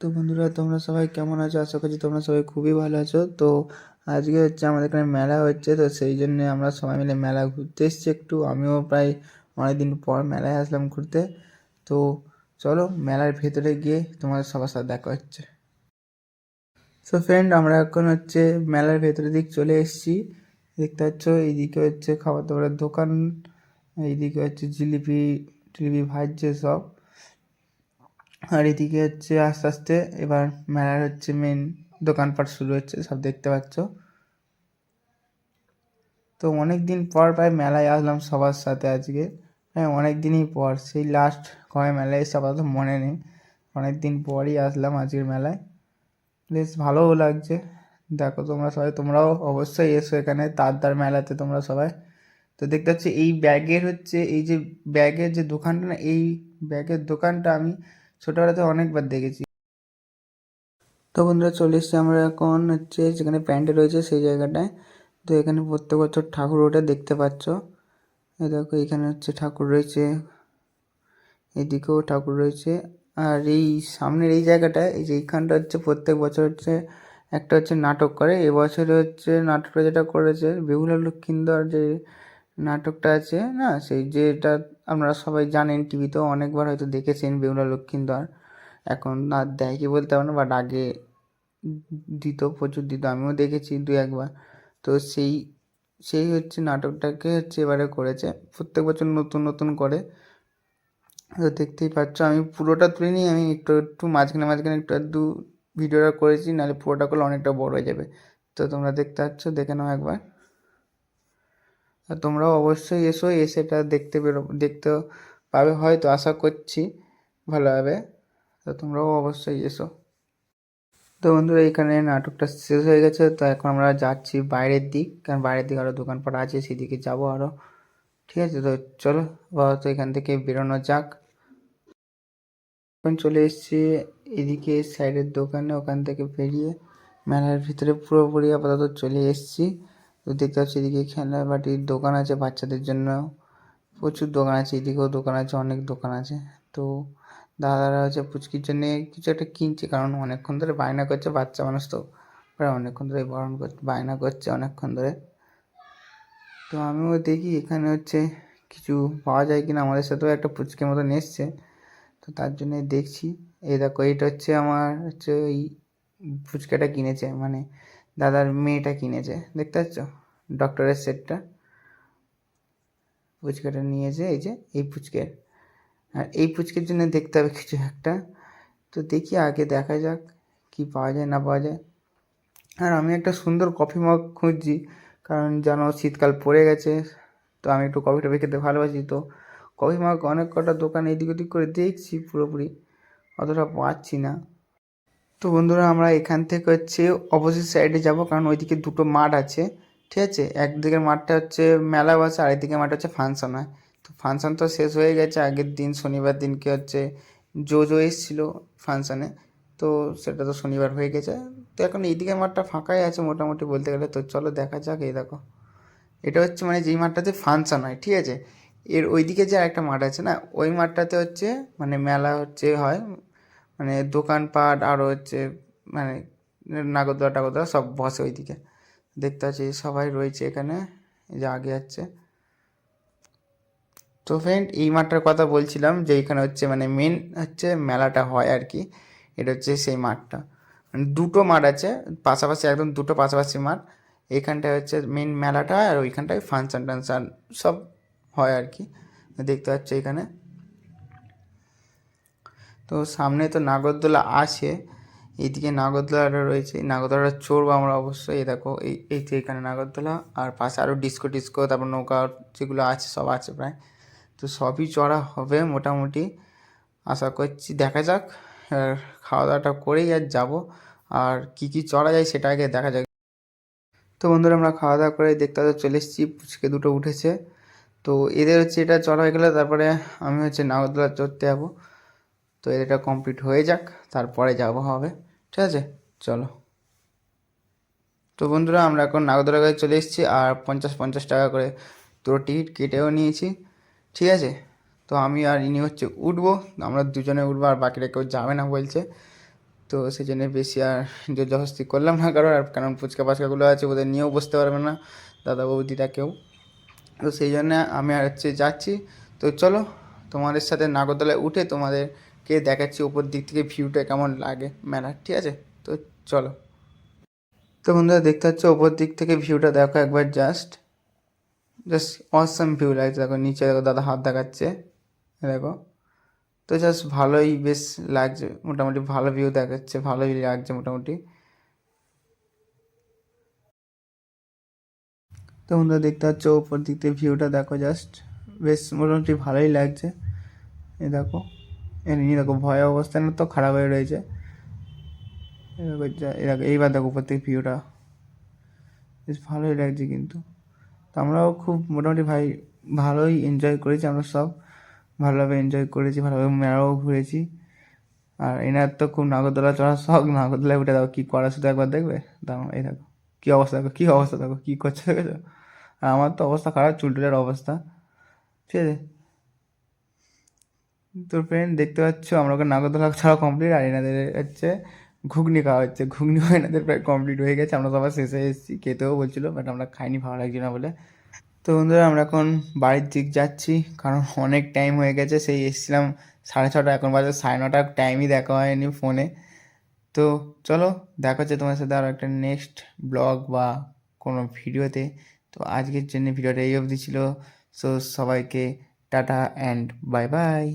তো বন্ধুরা, তোমরা সবাই কেমন আছো? আশা করছি তোমরা সবাই খুবই ভালো আছো। তো আজকে হচ্ছে আমাদের এখানে মেলা হচ্ছে, তো সেই জন্য আমরা সবাই মিলে মেলা ঘুরতে এসেছি একটু। আমিও প্রায় অনেকদিন পর মেলায় আসলাম ঘুরতে। তো চলো মেলার ভেতরে গিয়ে তোমাদের সবার সাথে দেখা হচ্ছে। সো ফ্রেন্ড, আমরা এখন হচ্ছে মেলার ভেতরের দিক চলে এসেছি। দেখতে পাচ্ছ এইদিকে হচ্ছে খাবার দাবারের দোকান, এইদিকে হচ্ছে জিলিপি টিলিপি ভাজছে সব। আর এদিকে হচ্ছে আস্তে আস্তে এবার মেলার হচ্ছে মেন দোকানপাট শুরু হচ্ছে, সব দেখতে পাচ্ছ। তো অনেক দিন পর প্রায় মেলায় আসলাম সবার সাথে আজকে। হ্যাঁ, অনেক দিনই পর, সেই লাস্ট কবে মেলায় এসে আপাতত মনে নেই। অনেক দিন পরই আসলাম আজকের মেলায়, বেশ ভালোও লাগছে। দেখো তোমরা সবাই, তোমরাও অবশ্যই এসো এখানে তারদার মেলাতে তোমরা সবাই। তো দেখতে পাচ্ছি এই ব্যাগের হচ্ছে, এই যে ব্যাগের যে দোকানটা না, এই ব্যাগের দোকানটা আমি ছোটোবেলাতে অনেকবার দেখেছি। তো বন্ধুরা, চলে এসেছি আমরা এখন হচ্ছে যেখানে প্যান্ডেল রয়েছে সেই জায়গাটায়। তো এখানে প্রত্যেক বছর ঠাকুর ওঠে, দেখতে পাচ্ছ। এই দেখো এখানে হচ্ছে ঠাকুর রয়েছে, এদিকেও ঠাকুর রয়েছে। আর এই সামনের এই জায়গাটায়, এই যে এইখানটা হচ্ছে প্রত্যেক বছর হচ্ছে একটা হচ্ছে নাটক করে। এবছরে হচ্ছে নাটকটা যেটা করেছে বেহুলা লক্ষীন্দর, যে নাটকটা আছে না, সেই যেটা আপনারা সবাই জানেন, টিভিতেও অনেকবার হয়তো দেখেছেন বেহুলা লক্ষীন্দর। এখন আর দেয় কি বলতে পারবো না, বাট আগে দিত, প্রচুর দিত, আমিও দেখেছি দু একবার। তো সেই সেই হচ্ছে নাটকটাকে হচ্ছে এবারে করেছে, প্রত্যেক বছর নতুন নতুন করে। তো দেখতেই পাচ্ছ আমি পুরোটা তুলিনি, আমি একটু একটু মাঝখানে মাঝখানে একটু একটু ভিডিওটা করেছি, নাহলে পুরোটা করলে অনেকটা বড় হয়ে যাবে। তো তোমরা দেখতে পাচ্ছ, দেখে নাও একবার। আর তোমরাও অবশ্যই এসো, এসে এটা দেখতে পাবে হয়তো, আশা করছি ভালোভাবে। তো তোমরাও অবশ্যই এসো। তো বন্ধুরা, এখানে নাটকটা শেষ হয়ে গেছে, তো এখন আমরা যাচ্ছি বাইরের দিক, কারণ বাইরের দিকে আরও দোকানপাট আছে, সেদিকে যাবো আরও। ঠিক আছে, তো চলো তো এখান থেকে বেরোনো যাক। এখন চলে এসেছি এদিকে সাইডের দোকানে, ওখান থেকে বেরিয়ে মেলার ভিতরে পুরোপুরি আপাতত চলে এসেছি। তো দেখতে পাচ্ছি এদিকে খেলনাবাটির দোকান আছে বাচ্চাদের জন্য, প্রচুর দোকান আছে, এদিকেও দোকান আছে, অনেক দোকান আছে। তো দাদারা হচ্ছে পুচকির জন্য কিছু একটা কিনছে, কারণ অনেকক্ষণ ধরে বায়না করছে, বাচ্চা মানুষ তো প্রায় অনেকক্ষণ ধরে বায়না করছে অনেকক্ষণ ধরে। তো আমিও দেখি এখানে হচ্ছে কিছু পাওয়া যায় কিনা, আমাদের সাথেও একটা পুচকের মতন এসছে, তো তার জন্যে দেখছি। এই দেখো, এইটা হচ্ছে আমার হচ্ছে ওই ফুচকাটা কিনেছে, মানে দাদার মেয়েটা কিনেছে, দেখতে পাচ্ছ ডক্টরের সেটটা, ফুচকাটা নিয়েছে, এই যে এই ফুচকের। আর এই পুচকের জন্য দেখতে হবে কিছু একটা। তো দেখি আগে দেখা যাক কি পাওয়া যায় না পাওয়া যায়। আর আমি একটা সুন্দর কফি মগ খুঁজছি, কারণ যেন শীতকাল পড়ে গেছে, তো আমি একটু কফি টফি খেতে ভালোবাসি। তো কফি মগ অনেক কটা দোকান এদিক ওদিক করে দেখছি, পুরোপুরি অতটা পাচ্ছি না। তো বন্ধুরা, আমরা এখান থেকে হচ্ছে অপোজিট সাইডে যাব, কারণ ওইদিকে দুটো মাঠ আছে। ঠিক আছে, একদিকের মাঠটা হচ্ছে মেলা বসে, আর একদিকের মাঠটা হচ্ছে ফাংশন হয়। তো ফাংশন তো শেষ হয়ে গেছে আগের দিন, শনিবার দিনকে হচ্ছে জো এসেছিলো ফাংশানে, তো সেটা তো শনিবার হয়ে গেছে। তো এখন এইদিকের মাঠটা ফাঁকাই আছে মোটামুটি বলতে গেলে। তো চলো দেখা যাক। এই দেখো, এটা হচ্ছে মানে যেই মাঠটাতে ফাংশন হয়, ঠিক আছে, এর ওইদিকে যে একটা মাঠ আছে না, ওই মাঠটাতে হচ্ছে মানে মেলা হচ্ছে হয়, মানে দোকানপাট আরও হচ্ছে মানে নাগরদোলা টাগরদোলা সব বসে ওইদিকে। দেখতে পাচ্ছি সবাই রয়েছে এখানে, এই যে আগে যাচ্ছে। তো ফ্রেন্ড, এই মাঠটার কথা বলছিলাম, যে এইখানে হচ্ছে মানে মেন হচ্ছে মেলাটা হয় আর কি। এটা হচ্ছে সেই মাঠটা, মানে দুটো মাঠ আছে পাশাপাশি, একদম দুটো পাশাপাশি মাঠ। এইখানটায় হচ্ছে মেন মেলাটা, আর ওইখানটায় ফাংশন টাংশন সব হয় আর কি, দেখতে পাচ্ছ এখানে। তো সামনে তো নাগরদোলা আছে, এইদিকে নাগরদোলাটা রয়েছে, এই নাগরদোলাটা চড়বো আমরা অবশ্যই। এই দেখো, এই তো এখানে নাগরদোলা, আর পাশে আরও ডিস্কো টিস্কো, তারপর নৌকা যেগুলো আছে সব আছে প্রায়। তো সবই চড়া হবে মোটামুটি, আশা করছি। দেখা যাক, আর খাওয়া দাওয়াটা করেই আর যাবো, আর কী কী চড়া যায় সেটা আগে দেখা যাক। তো বন্ধুরা, আমরা খাওয়া দাওয়া করে দেখতে চলে এসেছি, পুচকে দুটো উঠেছে। তো এদের হচ্ছে এটা চড়া হয়ে গেলে তারপরে আমি হচ্ছে নাগরদোলা চড়তে যাবো। তো এটা কমপ্লিট হয়ে যাক, তারপরে যাবো হবে। ঠিক আছে, চলো। তো বন্ধুরা, আমরা এখন নাগরদোলা কাছে চলে এসেছি, আর 50-50 টাকা করে দুটো টিকিট কেটেও নিয়েছি। ঠিক আছে, তো আমি আর ইনি হচ্ছে উঠবো, আমরা দুজনে উঠবো, আর বাকিরা কেউ যাবে না বলছে। তো সেই জন্য বেশি আর জোর জবরদস্তি করলাম না কারণ ফুচকা পাচকাগুলো আছে ওদের নিয়েও বসতে পারবে না দাদা বৌদিরা কেউ। তো সেই জন্য আমি আর যাচ্ছি। তো চলো তোমাদের সাথে নাগরদোলায় উঠে তোমাদেরকে দেখাচ্ছি ওপর দিক থেকে ভিউটা কেমন লাগে মেলার, ঠিক আছে? তো চলো। তো বন্ধুরা দেখতে পাচ্ছ ওপর দিক থেকে ভিউটা দেখো একবার, জাস্ট অসাম ভিউ লাগছে। দেখো নিচে দেখো দাদা হাত দেখাচ্ছে, দেখো। তো জাস্ট ভালোই বেশ লাগছে, মোটামুটি ভালো ভিউ দেখাচ্ছে, ভালোই লাগছে মোটামুটি। তো বন্ধুরা দেখতে পাচ্ছ ওপর দিক থেকে ভিউটা দেখো, জাস্ট বেশ মোটামুটি ভালোই লাগছে। এ দেখো এমনি দেখো ভয় অবস্থা না তো খারাপ হয়ে রয়েছে। এরকম এইবার দেখো উপর থেকে ভিউটা বেশ ভালোই লাগছে কিন্তু। তো আমরাও খুব মোটামুটি ভালোই এনজয় করেছি, আমরা সব ভালোভাবে এনজয় করেছি, ভালোভাবে মেলাও ঘুরেছি। আর এনার তো খুব নাগরদোলা চড়ার শখ, নাগরদোলায় উঠে দেখো কী করে শুধু একবার দেখবে। দাঁড়াও এই দেখো কী অবস্থা, দেখো কী অবস্থা, দেখো কী করছে দেখেছো। আর আমার তো অবস্থা খারাপ, চুলটুলের অবস্থা, ঠিক আছে। তো ফ্রেন্ড দেখতে পাচ্ছ আমরা ওকে নাগরদোলা ছাড়া কমপ্লিট, আর এনাদের হচ্ছে ঘুগনি খাওয়া হচ্ছে। ঘুগনিও এনাদের প্রায় কমপ্লিট হয়ে গেছে, আমরা সবাই শেষে এসেছি, খেতেও বলছিলো বাট আমরা খাইনি, ভালো লাগছে না বলে। তো বন্ধুরা আমরা এখন বাড়ির দিক যাচ্ছি, কারণ অনেক টাইম হয়ে গেছে, সেই এসেছিলাম 6:30, এখন বাজে 9:30, টাইমই দেখা হয়নি ফোনে। তো চলো দেখা হচ্ছে তোমার সাথে আরও একটা নেক্সট ব্লগ বা কোনো ভিডিওতে। তো আজকের জন্য ভিডিওটা এই অবধি ছিল। সো সবাইকে টাটা অ্যান্ড বাই বাই।